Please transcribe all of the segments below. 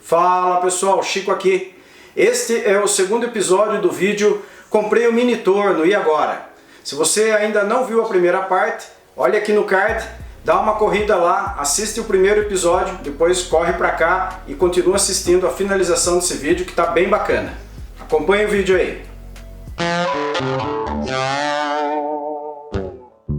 Fala pessoal, Chico aqui. Este é o segundo episódio do vídeo Comprei o Mini Torno, e agora? Se você ainda não viu a primeira parte, olha aqui no card, dá uma corrida lá, assiste o primeiro episódio, depois corre pra cá e continua assistindo a finalização desse vídeo que tá bem bacana. Acompanhe o vídeo aí.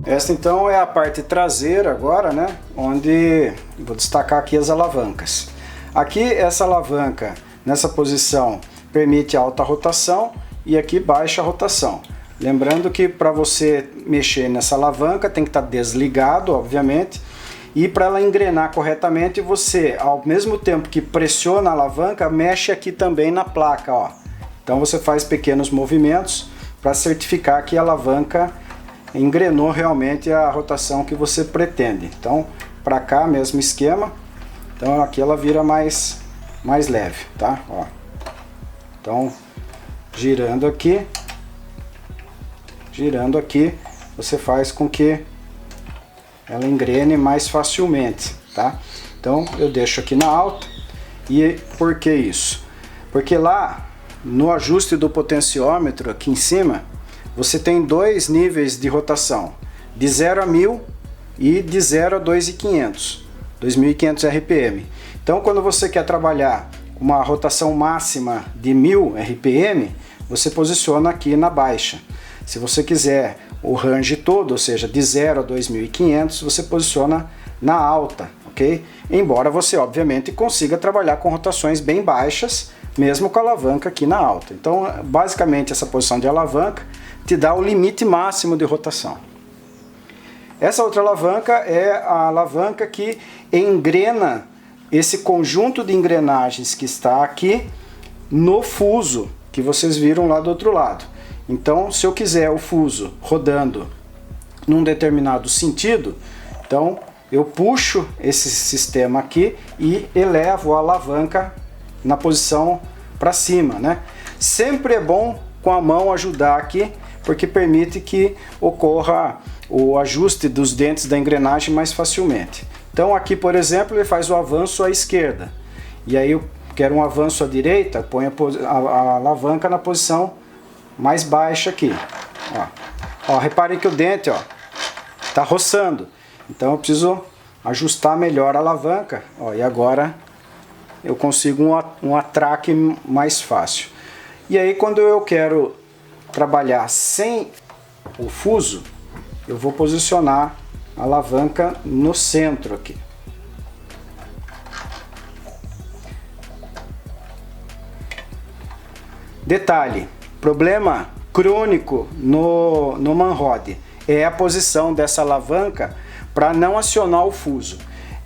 Esta então é a parte traseira agora, né? Onde vou destacar aqui as alavancas. Aqui essa alavanca nessa posição permite alta rotação e aqui baixa rotação. Lembrando que para você mexer nessa alavanca tem que estar desligado, obviamente, e para ela engrenar corretamente você, ao mesmo tempo que pressiona a alavanca, mexe aqui também na placa, ó. Então você faz pequenos movimentos para certificar que a alavanca engrenou realmente a rotação que você pretende. Então para cá mesmo esquema. Então aqui ela vira mais leve, tá? Ó. Então girando aqui, você faz com que ela engrene mais facilmente, tá? Então eu deixo aqui na alta. E por que isso? Porque lá no ajuste do potenciômetro aqui em cima, você tem dois níveis de rotação, de 0 a 1000 e de 0 a 2500, 2500 RPM. Então quando você quer trabalhar com uma rotação máxima de 1000 RPM, você posiciona aqui na baixa. Se você quiser o range todo, ou seja, de 0 a 2500, você posiciona na alta, ok? Embora você obviamente consiga trabalhar com rotações bem baixas, mesmo com a alavanca aqui na alta. Então basicamente essa posição de alavanca te dá o limite máximo de rotação. Essa outra alavanca é a alavanca que engrena esse conjunto de engrenagens que está aqui no fuso, que vocês viram lá do outro lado. Então, se eu quiser o fuso rodando num determinado sentido, então eu puxo esse sistema aqui e elevo a alavanca na posição para cima, né? Sempre é bom com a mão ajudar aqui, porque permite que ocorra o ajuste dos dentes da engrenagem mais facilmente. Então aqui, por exemplo, ele faz o avanço à esquerda. E aí eu quero um avanço à direita, ponho a alavanca na posição mais baixa aqui. Ó, reparem que o dente, ó, tá roçando. Então eu preciso ajustar melhor a alavanca. Ó, e agora eu consigo um atraque mais fácil. E aí quando eu quero trabalhar sem o fuso, eu vou posicionar a alavanca no centro aqui. Detalhe, problema crônico no manrod é a posição dessa alavanca para não acionar o fuso.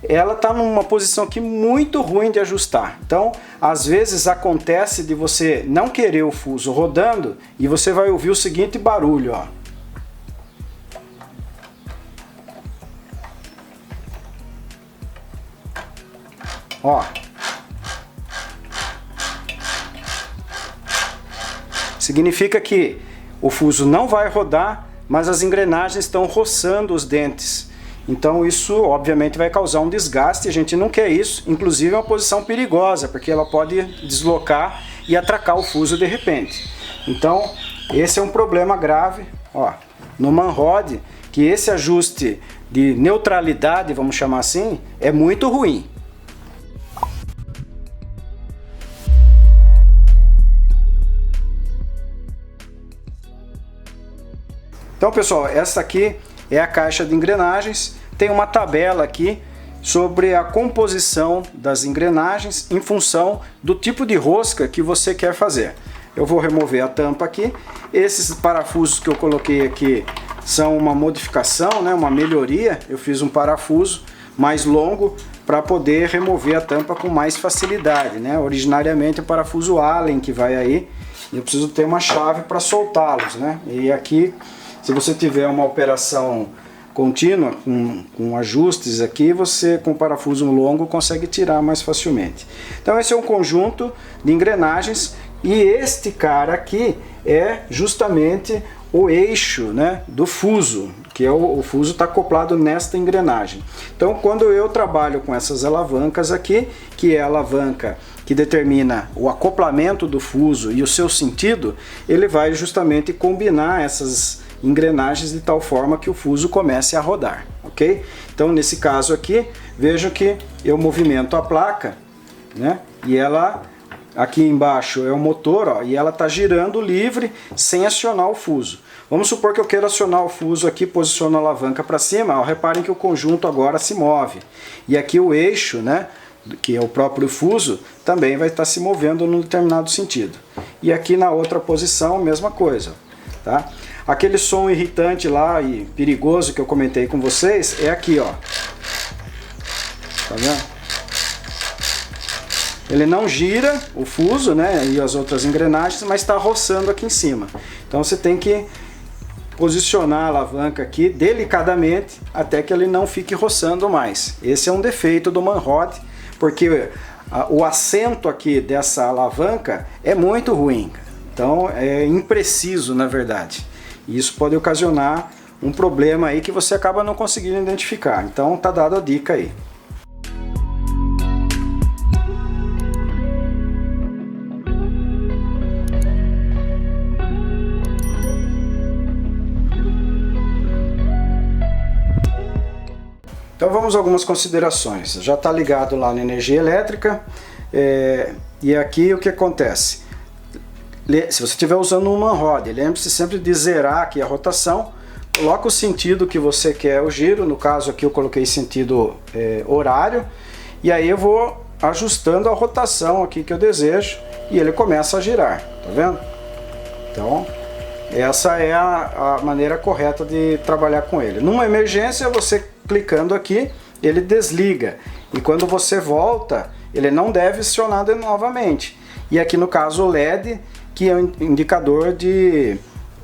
Ela está numa posição aqui muito ruim de ajustar. Então, às vezes acontece de você não querer o fuso rodando e você vai ouvir o seguinte barulho, ó. Ó. Significa que o fuso não vai rodar, mas as engrenagens estão roçando os dentes. Então isso obviamente vai causar um desgaste, a gente não quer isso, inclusive é uma posição perigosa, porque ela pode deslocar e atracar o fuso de repente. Então esse é um problema grave, ó, no manrod, que esse ajuste de neutralidade, vamos chamar assim, é muito ruim. Então pessoal, essa aqui é a caixa de engrenagens. Tem uma tabela aqui sobre a composição das engrenagens em função do tipo de rosca que você quer fazer. Eu vou remover a tampa aqui. Esses parafusos que eu coloquei aqui são uma modificação, né, uma melhoria. Eu fiz um parafuso mais longo para poder remover a tampa com mais facilidade, né? Originariamente é o parafuso Allen que vai aí. E eu preciso ter uma chave para soltá-los, né? E aqui, se você tiver uma operação contínua, com ajustes aqui, você com parafuso longo consegue tirar mais facilmente. Então esse é um conjunto de engrenagens e este cara aqui é justamente o eixo, né, do fuso, que é o fuso está acoplado nesta engrenagem. Então quando eu trabalho com essas alavancas aqui, que é a alavanca que determina o acoplamento do fuso e o seu sentido, ele vai justamente combinar essas engrenagens de tal forma que o fuso comece a rodar, ok? Então nesse caso aqui, vejo que eu movimento a placa, né? E ela, aqui embaixo é o motor, ó, e ela está girando livre sem acionar o fuso. Vamos supor que eu quero acionar o fuso aqui, posiciono a alavanca para cima, ó, reparem que o conjunto agora se move. E aqui o eixo, né, que é o próprio fuso, também vai estar se movendo num determinado sentido. E aqui na outra posição, a mesma coisa, tá? Aquele som irritante lá e perigoso que eu comentei com vocês é aqui, ó. Tá vendo? Ele não gira o fuso, né, e as outras engrenagens, mas está roçando aqui em cima. Então você tem que posicionar a alavanca aqui delicadamente até que ele não fique roçando mais. Esse é um defeito do manrod, porque o assento aqui dessa alavanca é muito ruim. Então é impreciso, na verdade. E isso pode ocasionar um problema aí que você acaba não conseguindo identificar. Então tá dada a dica aí. Então vamos a algumas considerações. Já está ligado lá na energia elétrica, e aqui o que acontece? Se você estiver usando um manrod, lembre-se sempre de zerar aqui a rotação, coloca o sentido que você quer o giro, no caso aqui eu coloquei sentido horário, e aí eu vou ajustando a rotação aqui que eu desejo, e ele começa a girar, tá vendo? Então essa é a maneira correta de trabalhar com ele. Numa emergência, você clicando aqui, ele desliga, e quando você volta, ele não deve acionar novamente. E aqui no caso o LED, que é um indicador de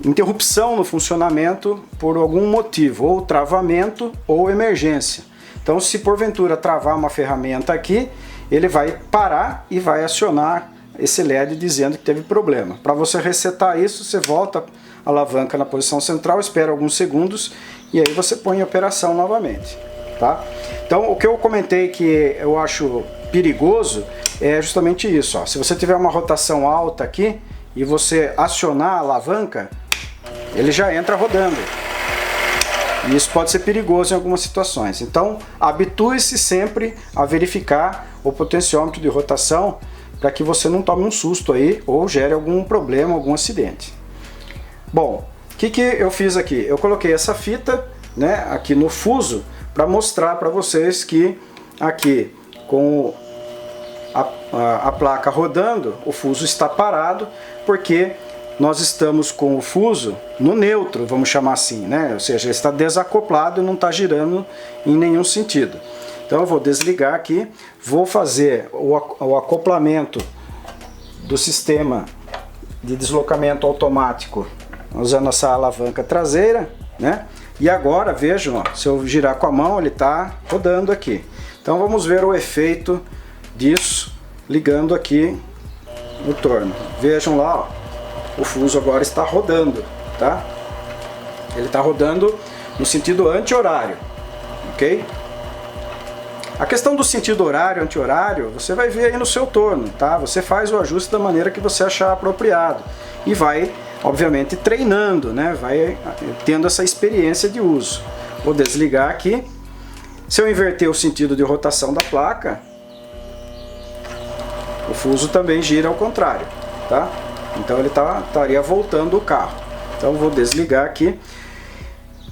interrupção no funcionamento por algum motivo, ou travamento ou emergência. Então se porventura travar uma ferramenta aqui, ele vai parar e vai acionar esse LED dizendo que teve problema. Para você resetar isso, você volta a alavanca na posição central, espera alguns segundos e aí você põe em operação novamente, tá? Então o que eu comentei que eu acho perigoso é justamente isso, ó. Se você tiver uma rotação alta aqui e você acionar a alavanca, ele já entra rodando. E isso pode ser perigoso em algumas situações. Então habitue-se sempre a verificar o potenciômetro de rotação para que você não tome um susto aí ou gere algum problema, algum acidente. Bom, o que eu fiz aqui? Eu coloquei essa fita, né, aqui no fuso para mostrar para vocês que aqui com a placa rodando, o fuso está parado, porque nós estamos com o fuso no neutro, vamos chamar assim, né? Ou seja, ele está desacoplado e não está girando em nenhum sentido. Então eu vou desligar aqui, vou fazer o acoplamento do sistema de deslocamento automático usando essa alavanca traseira, né? E agora vejam, ó, se eu girar com a mão ele está rodando aqui. Então vamos ver o efeito disso ligando aqui no torno. Vejam lá, ó, o fuso agora está rodando, tá? Ele está rodando no sentido anti-horário, ok? A questão do sentido horário, anti-horário, você vai ver aí no seu torno, tá? Você faz o ajuste da maneira que você achar apropriado e vai, obviamente, treinando, né? Vai tendo essa experiência de uso. Vou desligar aqui. Se eu inverter o sentido de rotação da placa, o fuso também gira ao contrário, tá? Então ele estaria voltando o carro. Então vou desligar aqui.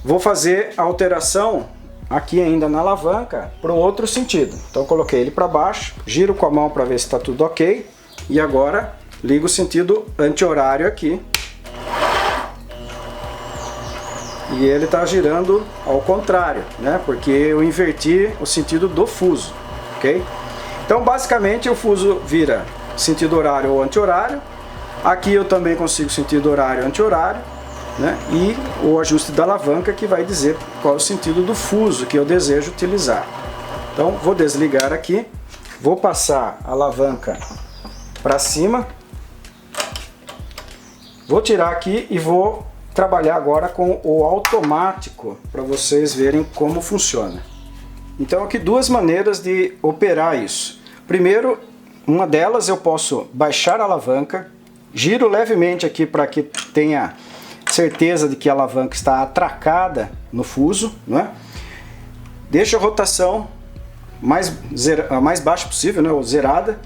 Vou fazer a alteração aqui ainda na alavanca para um outro sentido. Então coloquei ele para baixo, giro com a mão para ver se está tudo ok. E agora ligo o sentido anti-horário aqui. E ele está girando ao contrário, né? Porque eu inverti o sentido do fuso, ok? Então basicamente o fuso vira sentido horário ou anti-horário. Aqui eu também consigo sentido horário anti-horário, né? E o ajuste da alavanca que vai dizer qual é o sentido do fuso que eu desejo utilizar. Então vou desligar aqui, vou passar a alavanca para cima, vou tirar aqui e vou trabalhar agora com o automático para vocês verem como funciona. Então aqui duas maneiras de operar isso. Primeiro, uma delas eu posso baixar a alavanca, giro levemente aqui para que tenha certeza de que a alavanca está atracada no fuso, né? Deixo a rotação a mais baixa possível, né, ou zerada,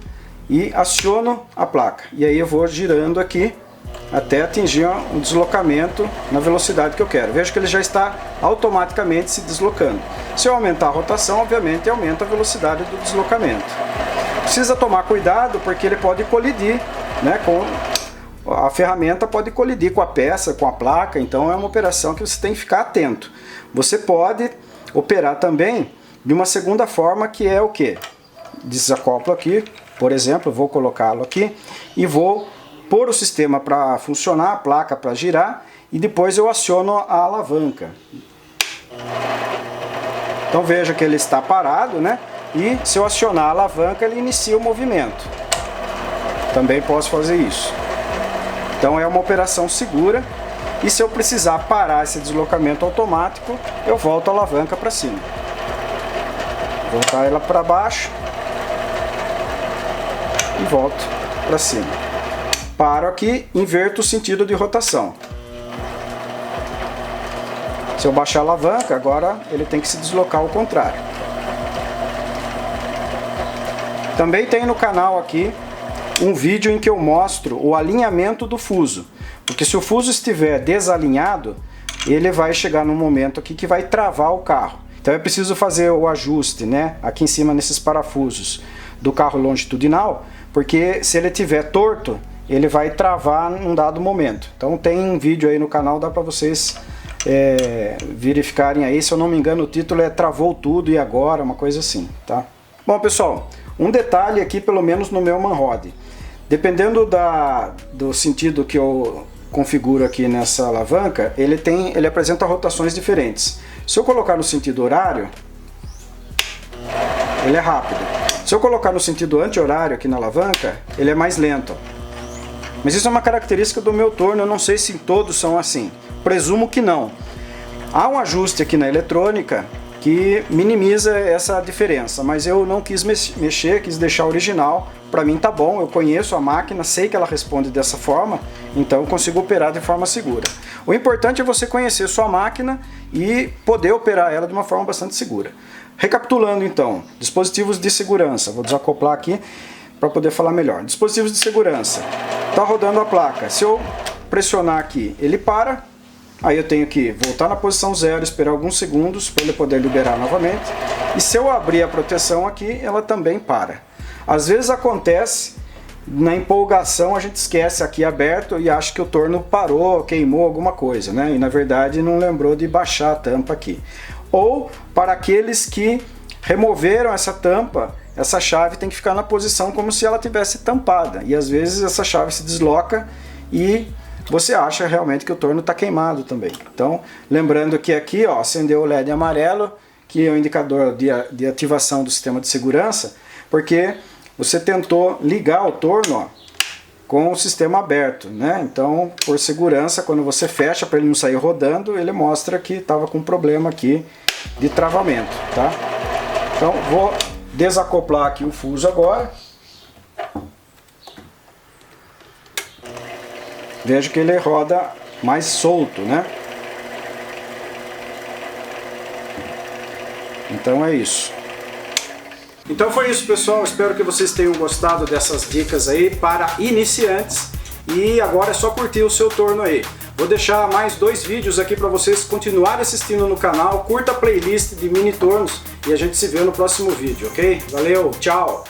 e aciono a placa. E aí eu vou girando aqui até atingir um deslocamento na velocidade que eu quero. Vejo que ele já está automaticamente se deslocando. Se eu aumentar a rotação, obviamente aumenta a velocidade do deslocamento. Precisa tomar cuidado porque ele pode colidir, né, a ferramenta pode colidir com a peça, com a placa, então é uma operação que você tem que ficar atento. Você pode operar também de uma segunda forma, que é o que? Desacoplo aqui, por exemplo, vou colocá-lo aqui e vou pôr o sistema para funcionar, a placa para girar, e depois eu aciono a alavanca. Então veja que ele está parado, né? E se eu acionar a alavanca, ele inicia o movimento. Também posso fazer isso. Então é uma operação segura, e se eu precisar parar esse deslocamento automático, eu volto a alavanca para cima. Voltar ela para baixo e volto para cima. Paro aqui, inverto o sentido de rotação. Se eu baixar a alavanca, agora ele tem que se deslocar ao contrário. Também tem no canal aqui um vídeo em que eu mostro o alinhamento do fuso, porque se o fuso estiver desalinhado, ele vai chegar num momento aqui que vai travar o carro. Então é preciso fazer o ajuste, né, aqui em cima nesses parafusos do carro longitudinal, porque se ele estiver torto, ele vai travar num dado momento. Então tem um vídeo aí no canal, dá para vocês verificarem aí. Se eu não me engano, o título é Travou Tudo e Agora, uma coisa assim, tá? Bom, pessoal, um detalhe aqui, pelo menos no meu manrod. Dependendo do sentido que eu configuro aqui nessa alavanca, ele apresenta rotações diferentes. Se eu colocar no sentido horário, ele é rápido. Se eu colocar no sentido anti-horário aqui na alavanca, ele é mais lento. Mas isso é uma característica do meu torno, eu não sei se todos são assim. Presumo que não. Há um ajuste aqui na eletrônica que minimiza essa diferença, mas eu não quis mexer, quis deixar original. Para mim tá bom, eu conheço a máquina, sei que ela responde dessa forma, então eu consigo operar de forma segura. O importante é você conhecer sua máquina e poder operar ela de uma forma bastante segura. Recapitulando então, dispositivos de segurança, vou desacoplar aqui para poder falar melhor. Dispositivos de segurança, está rodando a placa, se eu pressionar aqui ele para, aí eu tenho que voltar na posição 0, esperar alguns segundos para ele poder liberar novamente, e se eu abrir a proteção aqui, ela também para. Às vezes acontece, na empolgação a gente esquece aqui aberto e acha que o torno parou, queimou alguma coisa, né? E na verdade não lembrou de baixar a tampa aqui. Ou para aqueles que removeram essa tampa, essa chave tem que ficar na posição como se ela tivesse tampada. E às vezes essa chave se desloca e você acha realmente que o torno está queimado também. Então, lembrando que aqui, ó, acendeu o LED amarelo, que é o indicador de ativação do sistema de segurança, porque você tentou ligar o torno, ó, com o sistema aberto, né? Então, por segurança, quando você fecha para ele não sair rodando, ele mostra que estava com problema aqui de travamento, tá? Então, vou desacoplar aqui o fuso agora. Vejo que ele roda mais solto, né? Então é isso. Então foi isso, pessoal, espero que vocês tenham gostado dessas dicas aí para iniciantes, e agora é só curtir o seu torno aí. Vou deixar mais 2 vídeos aqui para vocês continuarem assistindo no canal, curta a playlist de mini tornos e a gente se vê no próximo vídeo, ok? Valeu, tchau!